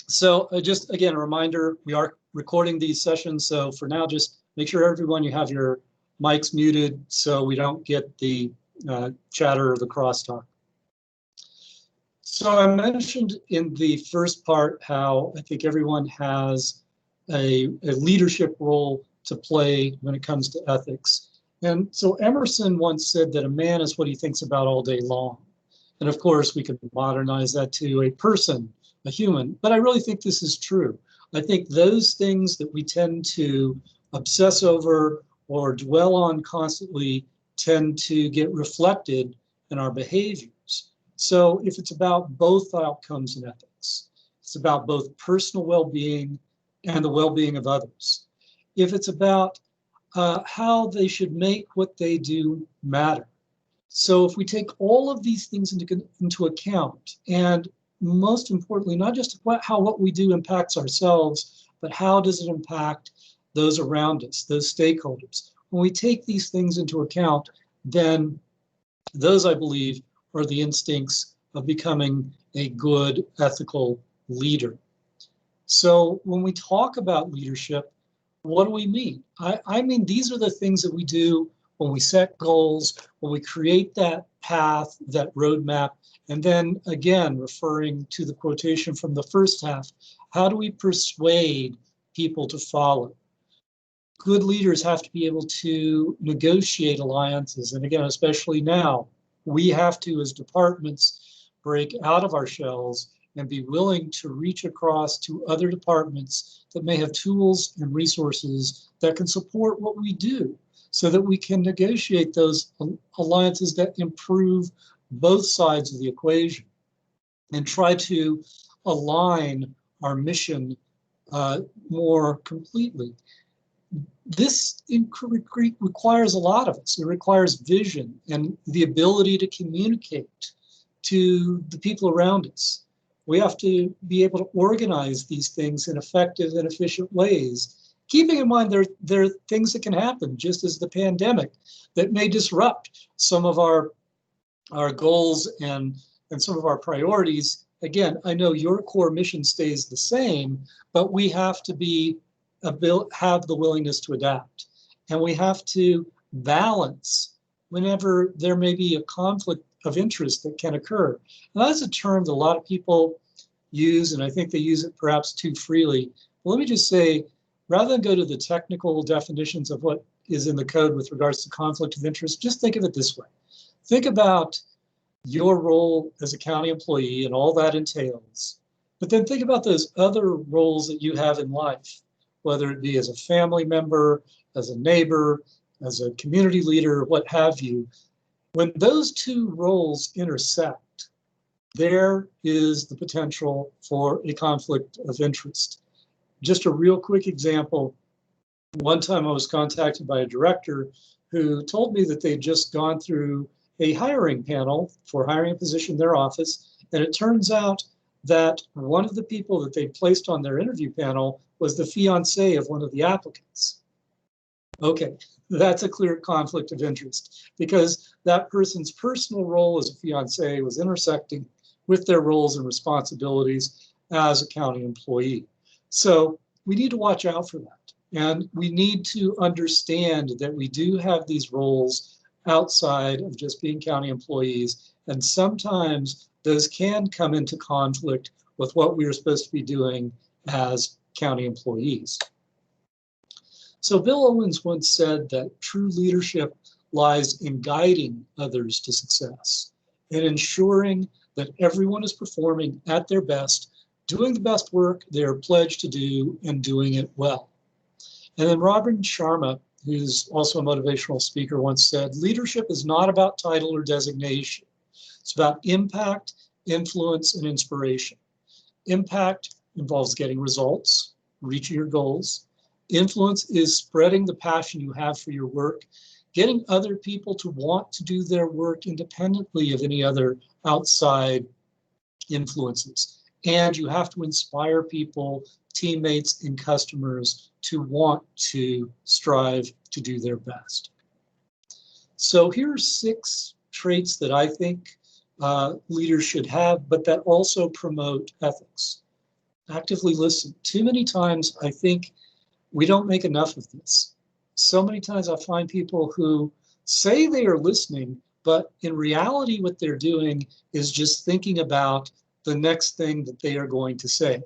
So just again, a reminder, we are recording these sessions. So for now, just make sure everyone, you have your mics muted so we don't get the chatter or the crosstalk. So I mentioned in the first part how I think everyone has a leadership role to play when it comes to ethics. And so Emerson once said that a man is what he thinks about all day long. And of course, we could modernize that to a person, a human. But I really think this is true. I think those things that we tend to obsess over or dwell on constantly tend to get reflected in our behaviors. So if it's about both outcomes in ethics, it's about both personal well-being and the well-being of others. If it's about how they should make what they do matter. So if we take all of these things into account, and most importantly, not just how what we do impacts ourselves, but how does it impact those around us, those stakeholders. When we take these things into account, then those, I believe, are the instincts of becoming a good ethical leader. So when we talk about leadership, what do we mean? I mean, these are the things that we do when we set goals, when we create that path, that roadmap, and then again, referring to the quotation from the first half, how do we persuade people to follow? Good leaders have to be able to negotiate alliances. And again, especially now, we have to, as departments, break out of our shells and be willing to reach across to other departments that may have tools and resources that can support what we do, so that we can negotiate those alliances that improve both sides of the equation and try to align our mission more completely. This requires a lot of us. It requires vision and the ability to communicate to the people around us. We have to be able to organize these things in effective and efficient ways, keeping in mind there are things that can happen, just as the pandemic, that may disrupt some of our goals and some of our priorities. Again, I know your core mission stays the same, but we have to have the willingness to adapt. And we have to balance whenever there may be a conflict of interest that can occur. And that's a term that a lot of people use, and I think they use it perhaps too freely. But let me just say, rather than go to the technical definitions of what is in the code with regards to conflict of interest, just think of it this way. Think about your role as a county employee and all that entails, but then think about those other roles that you have in life, whether it be as a family member, as a neighbor, as a community leader, what have you. When those two roles intersect, there is the potential for a conflict of interest. Just a real quick example. One time I was contacted by a director who told me that they'd just gone through a hiring panel for hiring a position in their office, and it turns out that one of the people that they placed on their interview panel was the fiance of one of the applicants. Okay, that's a clear conflict of interest, because that person's personal role as a fiance was intersecting with their roles and responsibilities as a county employee. So we need to watch out for that. And we need to understand that we do have these roles outside of just being county employees. And sometimes those can come into conflict with what we are supposed to be doing as county employees. So Bill Owens once said that true leadership lies in guiding others to success and ensuring that everyone is performing at their best, doing the best work they are pledged to do and doing it well. And then Robin Sharma, who's also a motivational speaker, once said, leadership is not about title or designation. It's about impact, influence, and inspiration. Impact involves getting results, reaching your goals. Influence is spreading the passion you have for your work, getting other people to want to do their work independently of any other outside influences. And you have to inspire people, teammates, and customers to want to strive to do their best. So here are 6 traits that I think leaders should have, but that also promote ethics. Actively listen. Too many times, I think we don't make enough of this. So many times I find people who say they are listening, but in reality, what they're doing is just thinking about the next thing that they are going to say.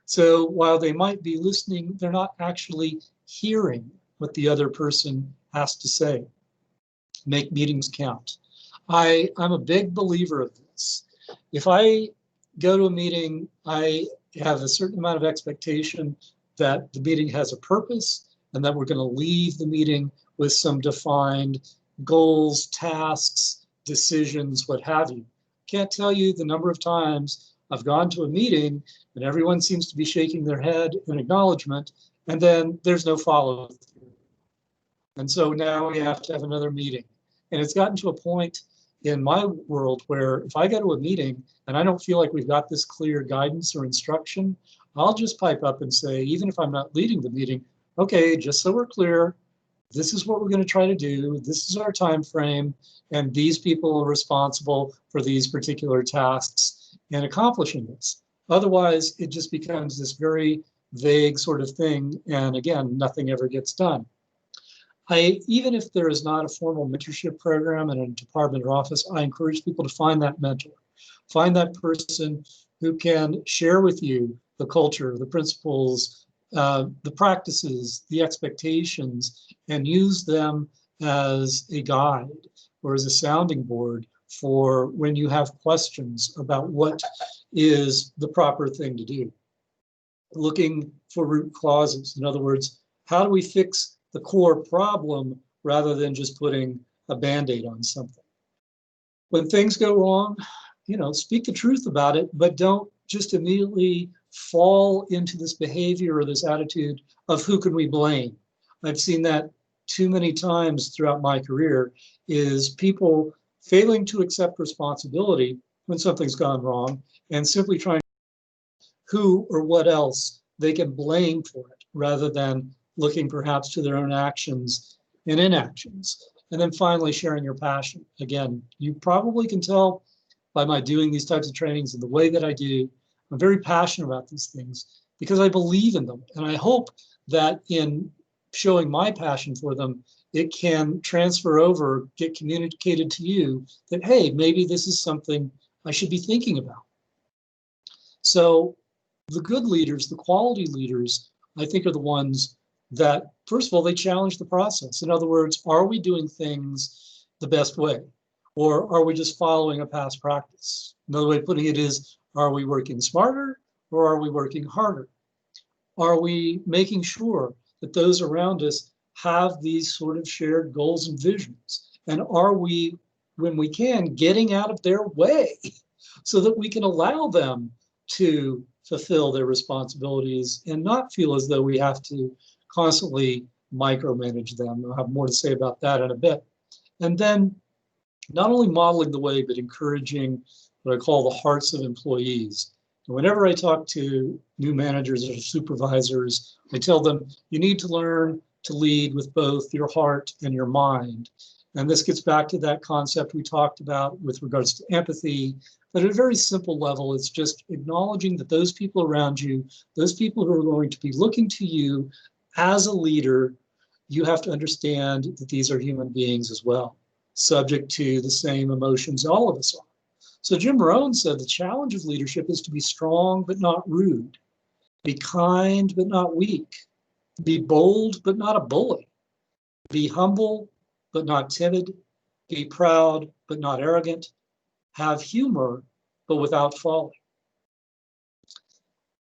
So while they might be listening, they're not actually hearing what the other person has to say. Make meetings count. I'm a big believer of this. If I go to a meeting, I have a certain amount of expectation that the meeting has a purpose and that we're going to leave the meeting with some defined goals, tasks, decisions, what have you. Can't tell you the number of times I've gone to a meeting and everyone seems to be shaking their head in acknowledgement, and then there's no follow-through. And so now we have to have another meeting. And it's gotten to a point in my world where if I go to a meeting and I don't feel like we've got this clear guidance or instruction, I'll just pipe up and say, even if I'm not leading the meeting, okay, just so we're clear, this is what we're going to try to do. This is our time frame, and these people are responsible for these particular tasks and accomplishing this. Otherwise, it just becomes this very vague sort of thing, and again, nothing ever gets done. Even if there is not a formal mentorship program in a department or office, I encourage people to find that mentor. Find that person who can share with you the culture, the principles, the practices, the expectations, and use them as a guide or as a sounding board for when you have questions about what is the proper thing to do. Looking for root causes. In other words, how do we fix the core problem rather than just putting a Band-Aid on something? When things go wrong, speak the truth about it, but don't just immediately fall into this behavior or this attitude of who can we blame. I've seen that too many times throughout my career, is people failing to accept responsibility when something's gone wrong and simply trying who or what else they can blame for it rather than looking perhaps to their own actions and inactions. And then finally, sharing your passion. Again, you probably can tell by my doing these types of trainings and the way that I do, I'm very passionate about these things because I believe in them. And I hope that in showing my passion for them, it can transfer over, get communicated to you that, hey, maybe this is something I should be thinking about. So the good leaders, the quality leaders, I think are the ones that, first of all, they challenge the process. In other words, are we doing things the best way? Or are we just following a past practice? Another way of putting it is, are we working smarter or are we working harder? Are we making sure that those around us have these sort of shared goals and visions? And are we, when we can, getting out of their way so that we can allow them to fulfill their responsibilities and not feel as though we have to constantly micromanage them? I'll have more to say about that in a bit. And then not only modeling the way, but encouraging what I call the hearts of employees. And whenever I talk to new managers or supervisors, I tell them, you need to learn to lead with both your heart and your mind. And this gets back to that concept we talked about with regards to empathy. But at a very simple level, it's just acknowledging that those people around you, those people who are going to be looking to you as a leader, you have to understand that these are human beings as well, subject to the same emotions all of us are. So Jim Rohn said the challenge of leadership is to be strong but not rude, be kind but not weak, be bold but not a bully, be humble but not timid, be proud but not arrogant, have humor but without folly.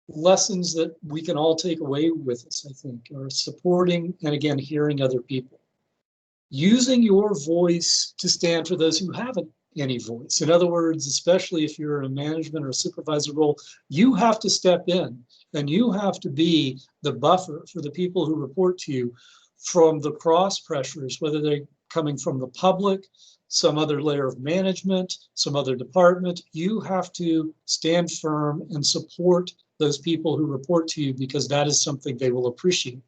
Lessons that we can all take away with us, I think, are supporting and again, hearing other people. Using your voice to stand for those who haven't any voice. In other words, especially if you're in a management or a supervisor role, you have to step in and you have to be the buffer for the people who report to you from the cross pressures, whether they're coming from the public, some other layer of management, some other department. You have to stand firm and support those people who report to you because that is something they will appreciate.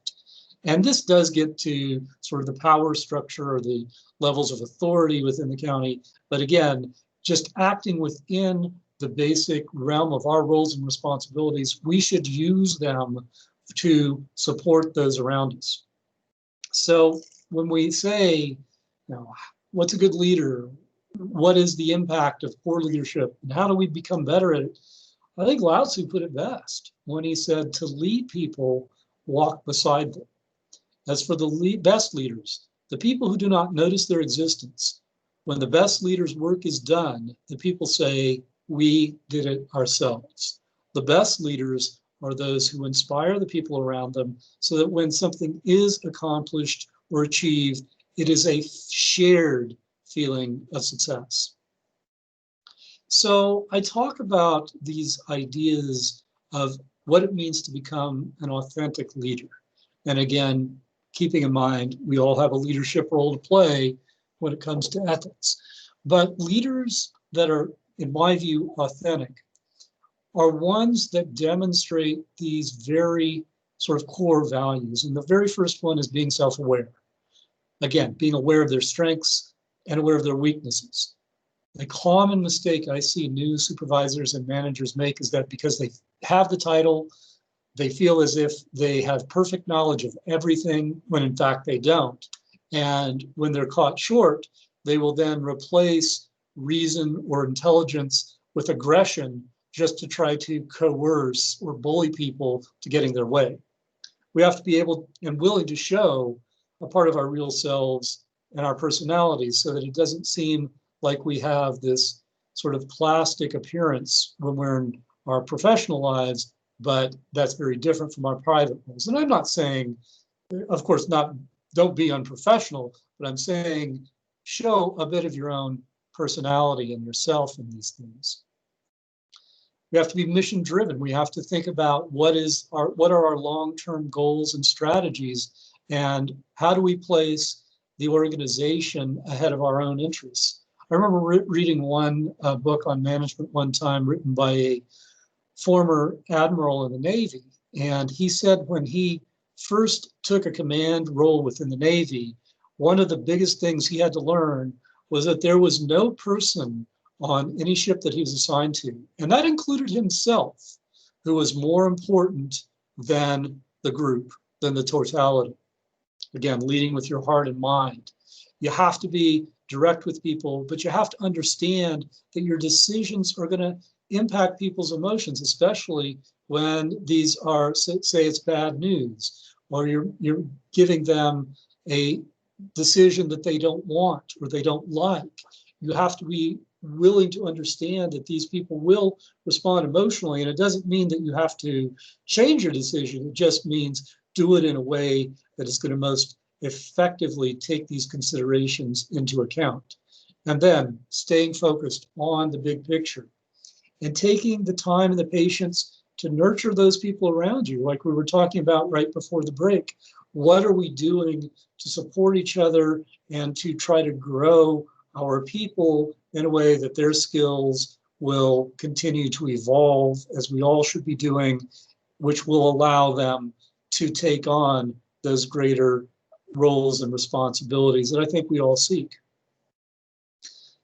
And this does get to sort of the power structure or the levels of authority within the county. But again, just acting within the basic realm of our roles and responsibilities, we should use them to support those around us. So when we say, you know, what's a good leader? What is the impact of poor leadership? And how do we become better at it? I think Lao Tzu put it best when he said, to lead people, walk beside them. As for the best leaders, the people who do not notice their existence, when the best leader's work is done, the people say, we did it ourselves. The best leaders are those who inspire the people around them so that when something is accomplished or achieved, it is a shared feeling of success. So I talk about these ideas of what it means to become an authentic leader. And again, keeping in mind, we all have a leadership role to play when it comes to ethics. But leaders that are, in my view, authentic are ones that demonstrate these very sort of core values. And the very first one is being self-aware. Again, being aware of their strengths and aware of their weaknesses. A common mistake I see new supervisors and managers make is that because they have the title, they feel as if they have perfect knowledge of everything when in fact they don't. And when they're caught short, they will then replace reason or intelligence with aggression just to try to coerce or bully people to getting their way. We have to be able and willing to show a part of our real selves and our personalities so that it doesn't seem like we have this sort of plastic appearance when we're in our professional lives, but that's very different from our private ones. And I'm not saying, of course, don't be unprofessional, but I'm saying show a bit of your own personality and yourself in these things. We have to be mission driven. We have to think about what are our long-term goals and strategies, and how do we place the organization ahead of our own interests. I remember reading one book on management one time written by a former admiral in the Navy, and he said when he first took a command role within the Navy, one of the biggest things he had to learn was that there was no person on any ship that he was assigned to, and that included himself, who was more important than the group, than the totality. Again, leading with your heart and mind. You have to be direct with people, but you have to understand that your decisions are going to impact people's emotions, especially when these are, say it's bad news, or you're giving them a decision that they don't want or they don't like. You have to be willing to understand that these people will respond emotionally, and it doesn't mean that you have to change your decision. It just means do it in a way that is going to most effectively take these considerations into account. And then staying focused on the big picture and taking the time and the patience to nurture those people around you, like we were talking about right before the break. What are we doing to support each other and to try to grow our people in a way that their skills will continue to evolve, as we all should be doing, which will allow them to take on those greater roles and responsibilities that I think we all seek.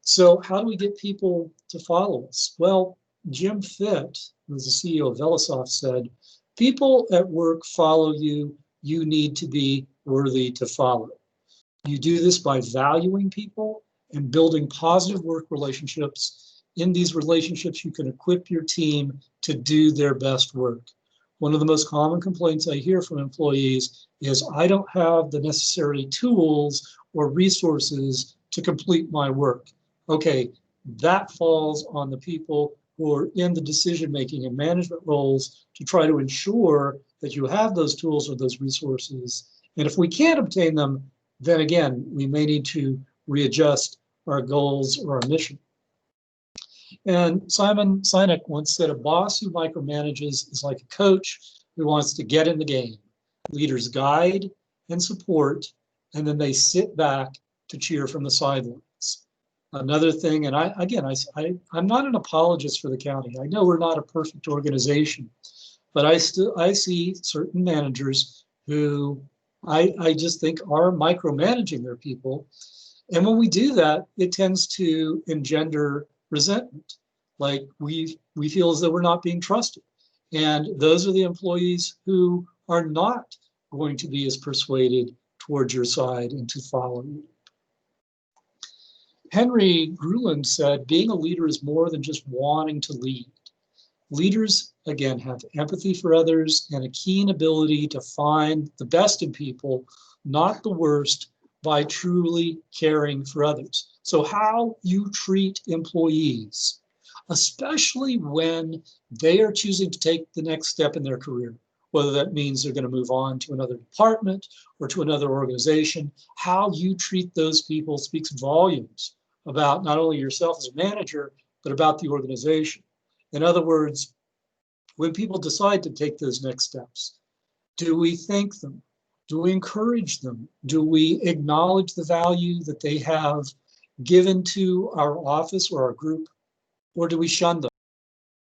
So how do we get people to follow us? Well, Jim Fitt, who's the CEO of Velisoft, said, people at work follow you, you need to be worthy to follow. You do this by valuing people and building positive work relationships. In these relationships, you can equip your team to do their best work. One of the most common complaints I hear from employees is, I don't have the necessary tools or resources to complete my work. Okay, that falls on the people who are in the decision-making and management roles to try to ensure that you have those tools or those resources. And if we can't obtain them, then again, we may need to readjust our goals or our mission. And Simon Sinek once said, a boss who micromanages is like a coach who wants to get in the game. Leaders guide and support, and then they sit back to cheer from the sidelines. Another thing, and I'm not an apologist for the county. I know we're not a perfect organization, but I see certain managers who I just think are micromanaging their people. And when we do that, it tends to engender resentment. like we feel as though we're not being trusted. And those are the employees who are not going to be as persuaded towards your side and to follow you. Henry Gruland said, being a leader is more than just wanting to lead. Leaders, again, have empathy for others and a keen ability to find the best in people, not the worst, by truly caring for others. So how you treat employees, especially when they are choosing to take the next step in their career, whether that means they're going to move on to another department or to another organization, how you treat those people speaks volumes about not only yourself as a manager, but about the organization. In other words, when people decide to take those next steps, do we thank them? Do we encourage them? Do we acknowledge the value that they have given to our office or our group? Or do we shun them,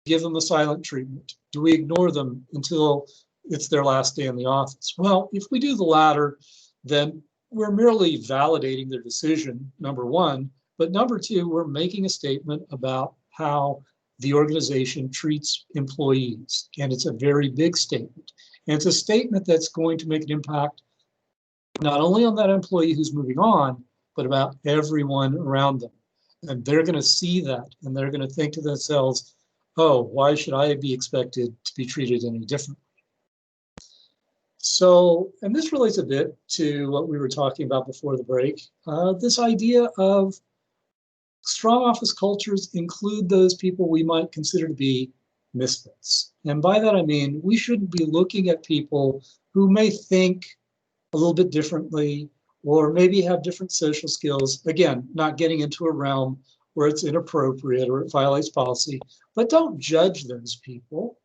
give them a silent treatment? Do we ignore them until it's their last day in the office? Well, if we do the latter, then we're merely validating their decision, number one, but number two, we're making a statement about how the organization treats employees. And it's a very big statement. And it's a statement that's going to make an impact not only on that employee who's moving on, but about everyone around them. And they're going to see that and they're going to think to themselves, oh, why should I be expected to be treated any differently? So, and this relates a bit to what we were talking about before the break, this idea of strong office cultures include those people we might consider to be misfits. And by that, I mean, we shouldn't be looking at people who may think a little bit differently or maybe have different social skills. Again, not getting into a realm where it's inappropriate or it violates policy, but don't judge those people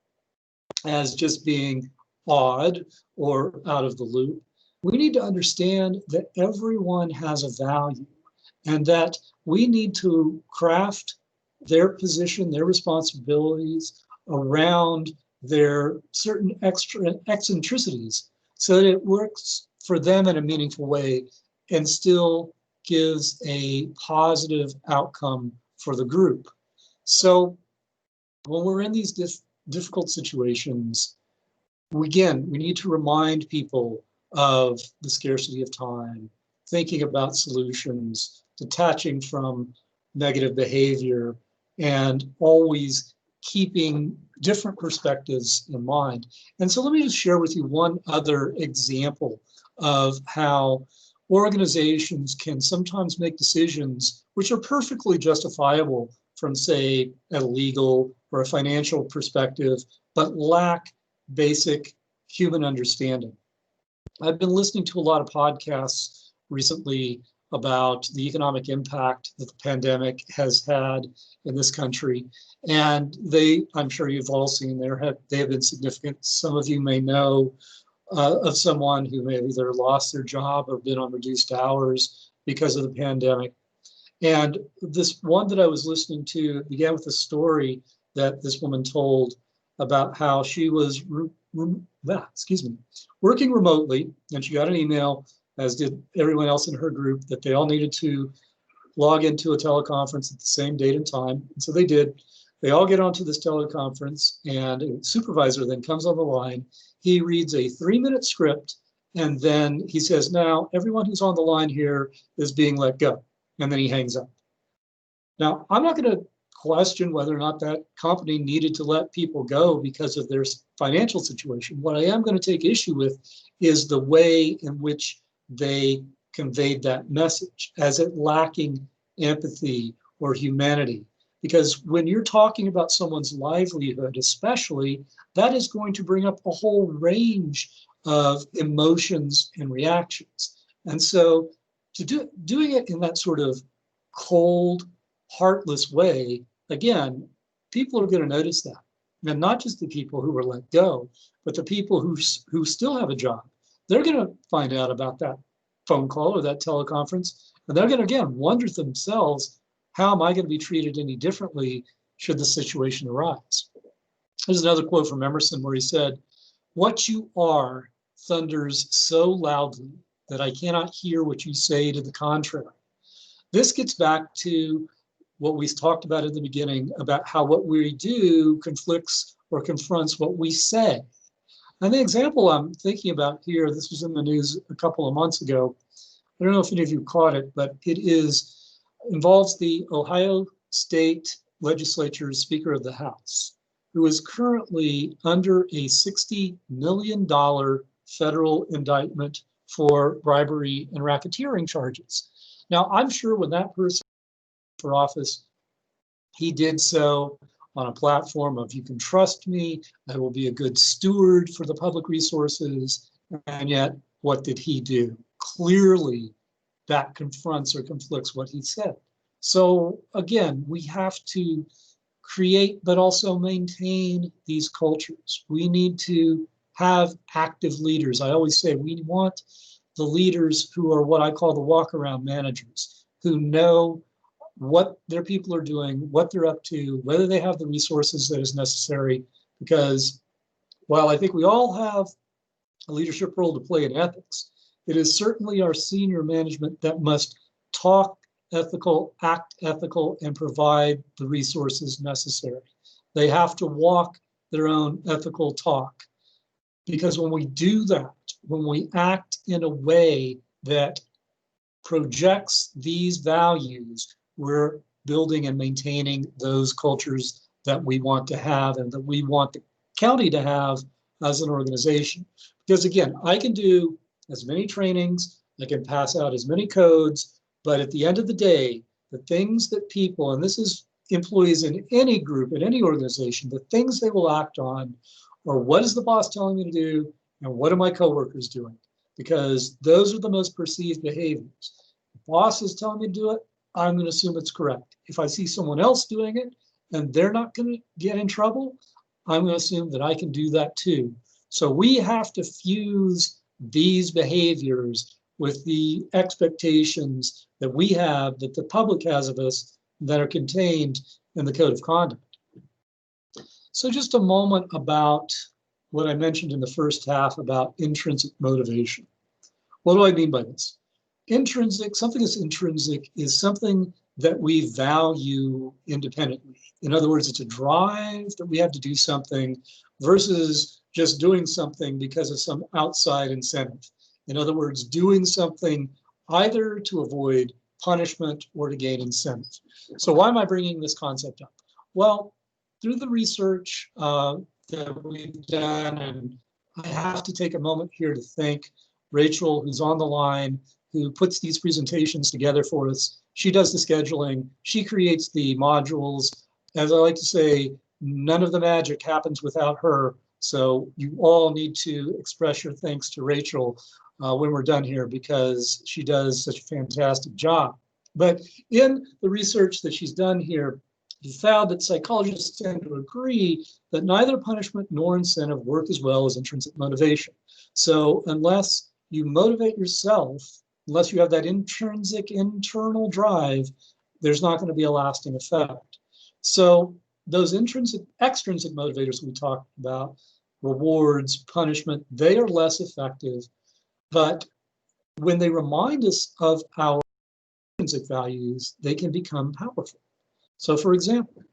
as just being odd or out of the loop. We need to understand that everyone has a value and that we need to craft their position, their responsibilities around their certain extra eccentricities so that it works for them in a meaningful way and still gives a positive outcome for the group. So when we're in these difficult situations, we need to remind people of the scarcity of time, thinking about solutions, detaching from negative behavior, and always keeping different perspectives in mind. And so let me just share with you one other example of how organizations can sometimes make decisions which are perfectly justifiable from, say, a legal or a financial perspective, but lack basic human understanding. I've been listening to a lot of podcasts recently about the economic impact that the pandemic has had in this country. And I'm sure you've all seen, they have been significant. Some of you may know of someone who may have either lost their job or been on reduced hours because of the pandemic. And this one that I was listening to began with a story that this woman told about how she was working remotely, and she got an email, as did everyone else in her group, that they all needed to log into a teleconference at the same date and time. And so they did. They all get onto this teleconference, and a supervisor then comes on the line. He reads a 3-minute script, and then he says, now everyone who's on the line here is being let go. And then he hangs up. Now, I'm not going to question whether or not that company needed to let people go because of their financial situation. What I am going to take issue with is the way in which they conveyed that message as it lacking empathy or humanity. Because when you're talking about someone's livelihood, especially, that is going to bring up a whole range of emotions and reactions. And so doing it in that sort of cold, heartless way, again, people are going to notice that. And not just the people who were let go, but the people who still have a job. They're going to find out about that phone call or that teleconference, and they're going to, again, wonder to themselves, how am I going to be treated any differently should the situation arise? There's another quote from Emerson where he said, "What you are thunders so loudly that I cannot hear what you say to the contrary." This gets back to what we talked about in the beginning about how what we do conflicts or confronts what we say. And the example I'm thinking about here, this was in the news a couple of months ago. I don't know if any of you caught it, but it involves the Ohio State Legislature's Speaker of the House, who is currently under a $60 million federal indictment for bribery and racketeering charges. Now, I'm sure when that person for office, he did so on a platform of, you can trust me, I will be a good steward for the public resources. And yet, what did he do? Clearly, that confronts or conflicts what he said. So again, we have to create, but also maintain these cultures. We need to have active leaders. I always say we want the leaders who are what I call the walk-around managers, who know what their people are doing, what they're up to, whether they have the resources that is necessary. Because while I think we all have a leadership role to play in ethics, it is certainly our senior management that must talk ethical, act ethical, and provide the resources necessary. They have to walk their own ethical talk. Because when we do that, when we act in a way that projects these values, we're building and maintaining those cultures that we want to have and that we want the county to have as an organization. Because again, I can do as many trainings, I can pass out as many codes, but at the end of the day, the things that people, and this is employees in any group, in any organization, the things they will act on are what is the boss telling me to do and what are my coworkers doing? Because those are the most perceived behaviors. The boss is telling me to do it, I'm going to assume it's correct. If I see someone else doing it and they're not going to get in trouble, I'm going to assume that I can do that too. So we have to fuse these behaviors with the expectations that we have, that the public has of us, that are contained in the Code of Conduct. So just a moment about what I mentioned in the first half about intrinsic motivation. What do I mean by this? Intrinsic, something that's intrinsic is something that we value independently. In other words, it's a drive that we have to do something versus just doing something because of some outside incentive. In other words, doing something either to avoid punishment or to gain incentive. So why am I bringing this concept up? Well, through the research that we've done, and I have to take a moment here to thank Rachel, who's on the line, who puts these presentations together for us. She does the scheduling, she creates the modules. As I like to say, none of the magic happens without her. So you all need to express your thanks to Rachel when we're done here, because she does such a fantastic job. But in the research that she's done here, we found that psychologists tend to agree that neither punishment nor incentive work as well as intrinsic motivation. So unless you motivate yourself, unless you have that intrinsic internal drive, there's not going to be a lasting effect. So those intrinsic, extrinsic motivators we talked about, rewards, punishment, they are less effective. But when they remind us of our intrinsic values, they can become powerful. So for example,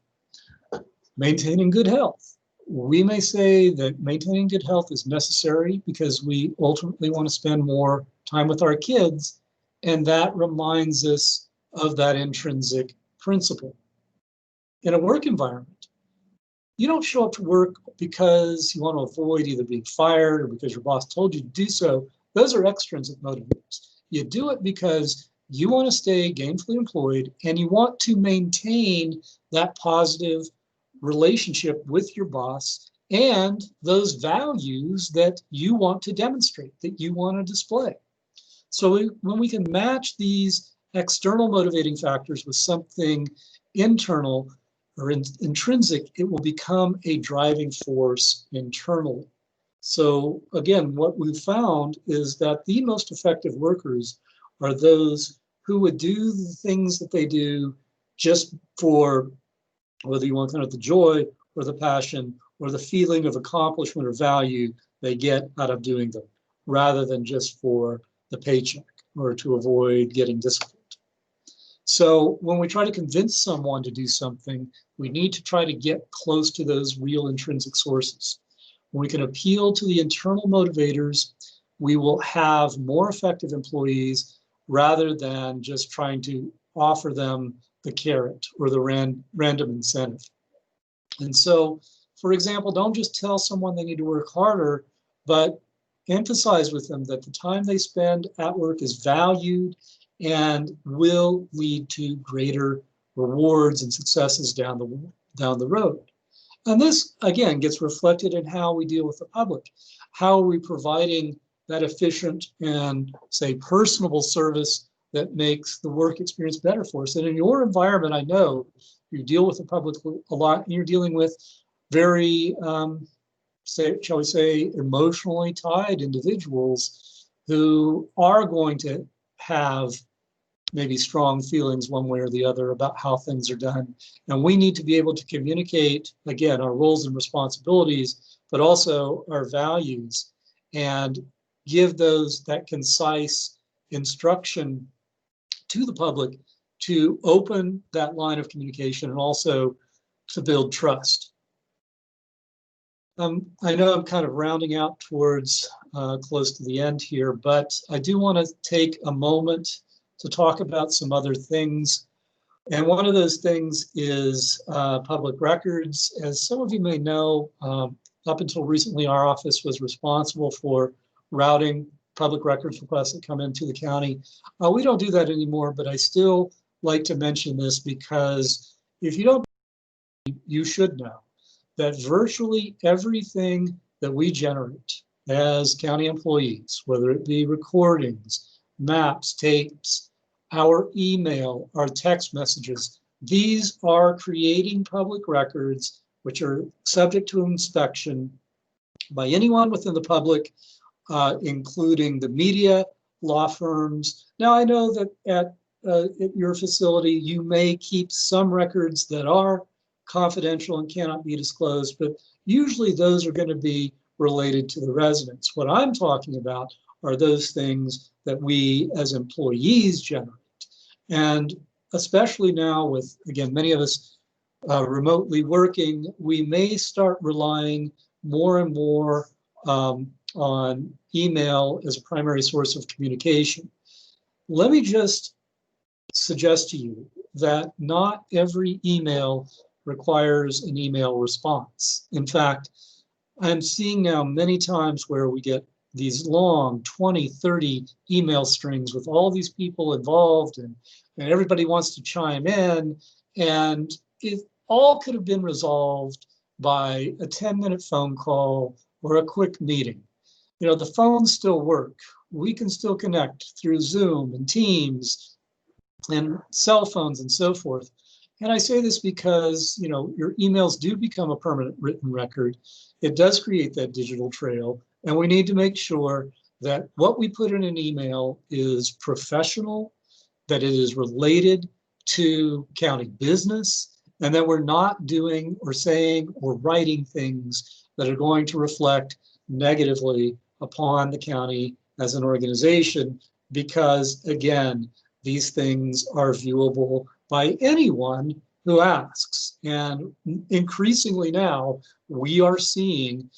maintaining good health. We may say that maintaining good health is necessary because we ultimately want to spend more time with our kids, and that reminds us of that intrinsic principle. In a work environment, you don't show up to work because you want to avoid either being fired or because your boss told you to do so. Those are extrinsic motivators. You do it because you want to stay gainfully employed and you want to maintain that positive relationship with your boss and those values that you want to demonstrate, that you want to display. So when we can match these external motivating factors with something internal or intrinsic, it will become a driving force internally. So again, what we've found is that the most effective workers are those who would do the things that they do just for, whether you want kind of the joy or the passion or the feeling of accomplishment or value they get out of doing them, rather than just for the paycheck or to avoid getting disciplined. So when we try to convince someone to do something, we need to try to get close to those real intrinsic sources. When we can appeal to the internal motivators, we will have more effective employees rather than just trying to offer them the carrot or the random incentive. And so, for example, don't just tell someone they need to work harder, but emphasize with them that the time they spend at work is valued and will lead to greater rewards and successes down the road. And this, again, gets reflected in how we deal with the public. How are we providing that efficient and, say, personable service that makes the work experience better for us? And in your environment, I know you deal with the public a lot, and you're dealing with very, shall we say, emotionally tied individuals who are going to have maybe strong feelings one way or the other about how things are done. And we need to be able to communicate, again, our roles and responsibilities, but also our values, and give that concise instruction to the public to open that line of communication and also to build trust. I know I'm kind of rounding out towards close to the end here, but I do want to take a moment to talk about some other things. And one of those things is public records. As some of you may know, up until recently, our office was responsible for routing public records requests that come into the county. We don't do that anymore, but I still like to mention this because if you don't, you should know that virtually everything that we generate as county employees, whether it be recordings, maps, tapes, our email, our text messages, these are creating public records which are subject to inspection by anyone within the public, including the media, law firms. Now, I know that at your facility, you may keep some records that are confidential and cannot be disclosed, but usually those are going to be related to the residents. What I'm talking about are those things that we as employees generate. And especially now with, again, many of us remotely working, we may start relying more and more on email as a primary source of communication. Let me just suggest to you that not every email requires an email response. In fact, I'm seeing now many times where we get these long 20, 30 email strings with all these people involved, and everybody wants to chime in, and it all could have been resolved by a 10-minute phone call or a quick meeting. You know, the phones still work. We can still connect through Zoom and Teams and cell phones and so forth. And I say this because, you know, your emails do become a permanent written record. It does create that digital trail. And we need to make sure that what we put in an email is professional, that it is related to county business, and that we're not doing or saying or writing things that are going to reflect negatively upon the county as an organization, because, again, these things are viewable by anyone who asks. And increasingly now, we are seeing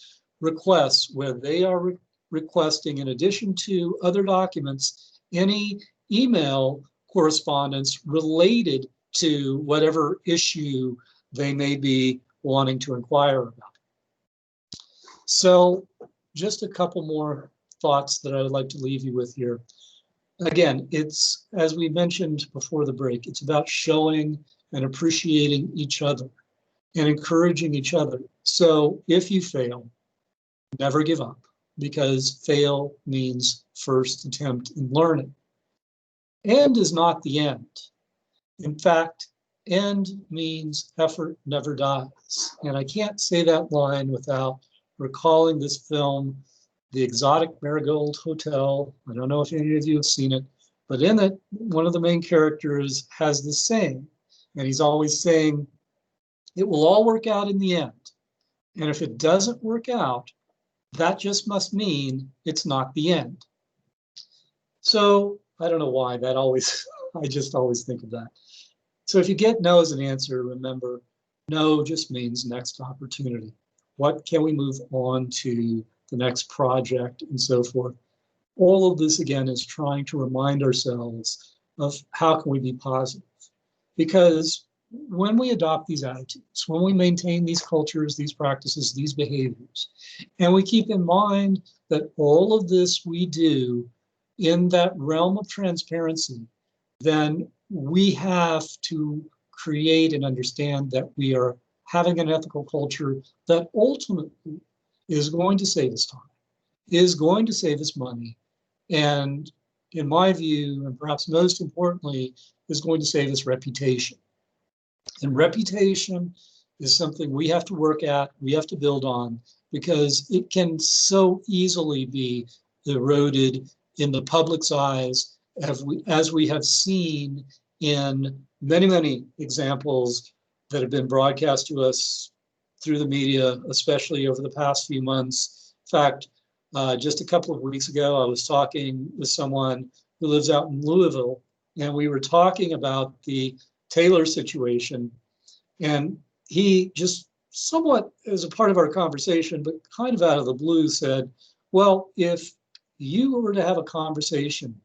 requests where they are requesting, in addition to other documents, any email correspondence related to whatever issue they may be wanting to inquire about. So just a couple more thoughts that I would like to leave you with here. Again, it's, as we mentioned before the break, it's about showing and appreciating each other and encouraging each other. So if you fail, never give up, because fail means first attempt in learning. End is not the end. In fact, end means effort never dies. And I can't say that line without recalling this film, The Exotic Marigold Hotel. I don't know if any of you have seen it, but in it, one of the main characters has this saying, and he's always saying, it will all work out in the end. And if it doesn't work out, that just must mean it's not the end. So I don't know why that always I just always think of that. So if you get no as an answer, remember, no just means next opportunity. What can we move on to the next project and so forth? All of this, again, is trying to remind ourselves of how can we be positive. Because when we adopt these attitudes, when we maintain these cultures, these practices, these behaviors, and we keep in mind that all of this we do in that realm of transparency, then we have to create and understand that we are having an ethical culture that ultimately is going to save us time, is going to save us money, and in my view, and perhaps most importantly, is going to save us reputation. And reputation is something we have to work at, we have to build on, because it can so easily be eroded in the public's eyes, as we have seen in many, many examples that have been broadcast to us through the media, especially over the past few months. In fact, just a couple of weeks ago, I was talking with someone who lives out in Louisville, and we were talking about the Taylor situation. And he just somewhat as a part of our conversation, but kind of out of the blue said, well, if you were to have a conversation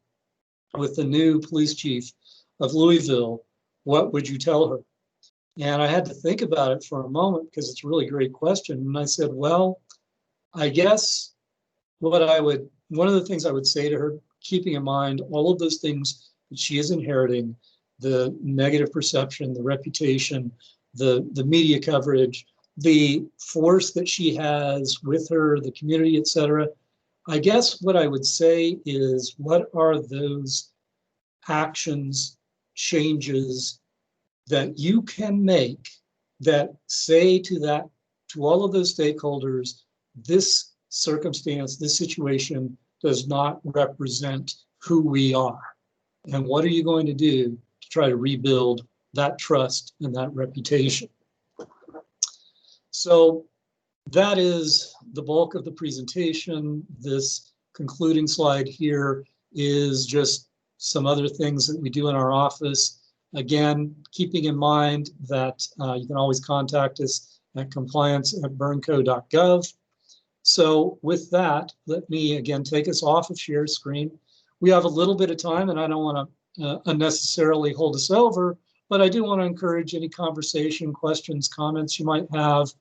with the new police chief of Louisville, what would you tell her? And I had to think about it for a moment because it's a really great question. And I said, well, I guess one of the things I would say to her, keeping in mind all of those things that she is inheriting, the negative perception, the reputation, the media coverage, the force that she has with her, the community, et cetera. I guess what I would say is, what are those actions, changes that you can make that say to all of those stakeholders, this circumstance, this situation does not represent who we are. And what are you going to do to try to rebuild that trust and that reputation? So that is the bulk of the presentation. This concluding slide here is just some other things that we do in our office. Again, keeping in mind that you can always contact us at compliance@bernco.gov. So with that, let me again take us off of share screen. We have a little bit of time, and I don't want to unnecessarily hold us over, but I do want to encourage any conversation, questions, comments you might have.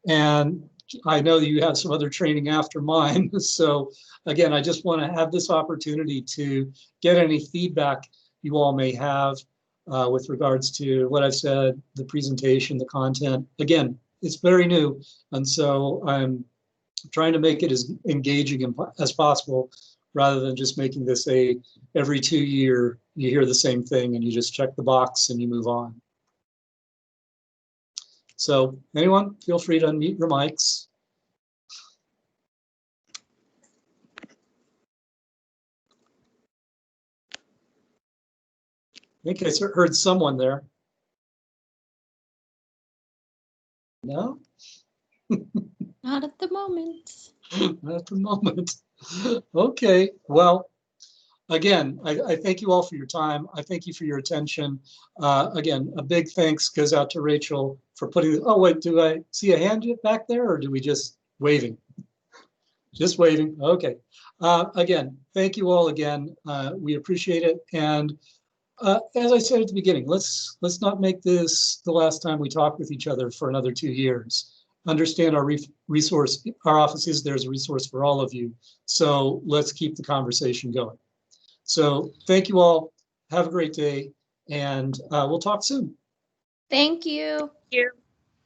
And I know you have some other training after mine. So again, I just want to have this opportunity to get any feedback you all may have with regards to what I've said, the presentation, the content. Again, it's very new, and so I'm trying to make it as engaging as possible, rather than just making this every 2 year, you hear the same thing and you just check the box and you move on. So anyone, feel free to unmute your mics. I think I heard someone there. No? Not at the moment. Not at the moment. Okay, well, again, I thank you all for your time. I thank you for your attention. Again, a big thanks goes out to Rachel for putting, oh wait, do I see a hand back there, or do we just waving? Just waving, okay. Again, thank you all again. We appreciate it. And as I said at the beginning, let's not make this the last time we talk with each other for another 2 years. Understand our resource, our office is there as a resource for all of you. So let's keep the conversation going. So thank you all. Have a great day, and we'll talk soon. Thank you. Thank you.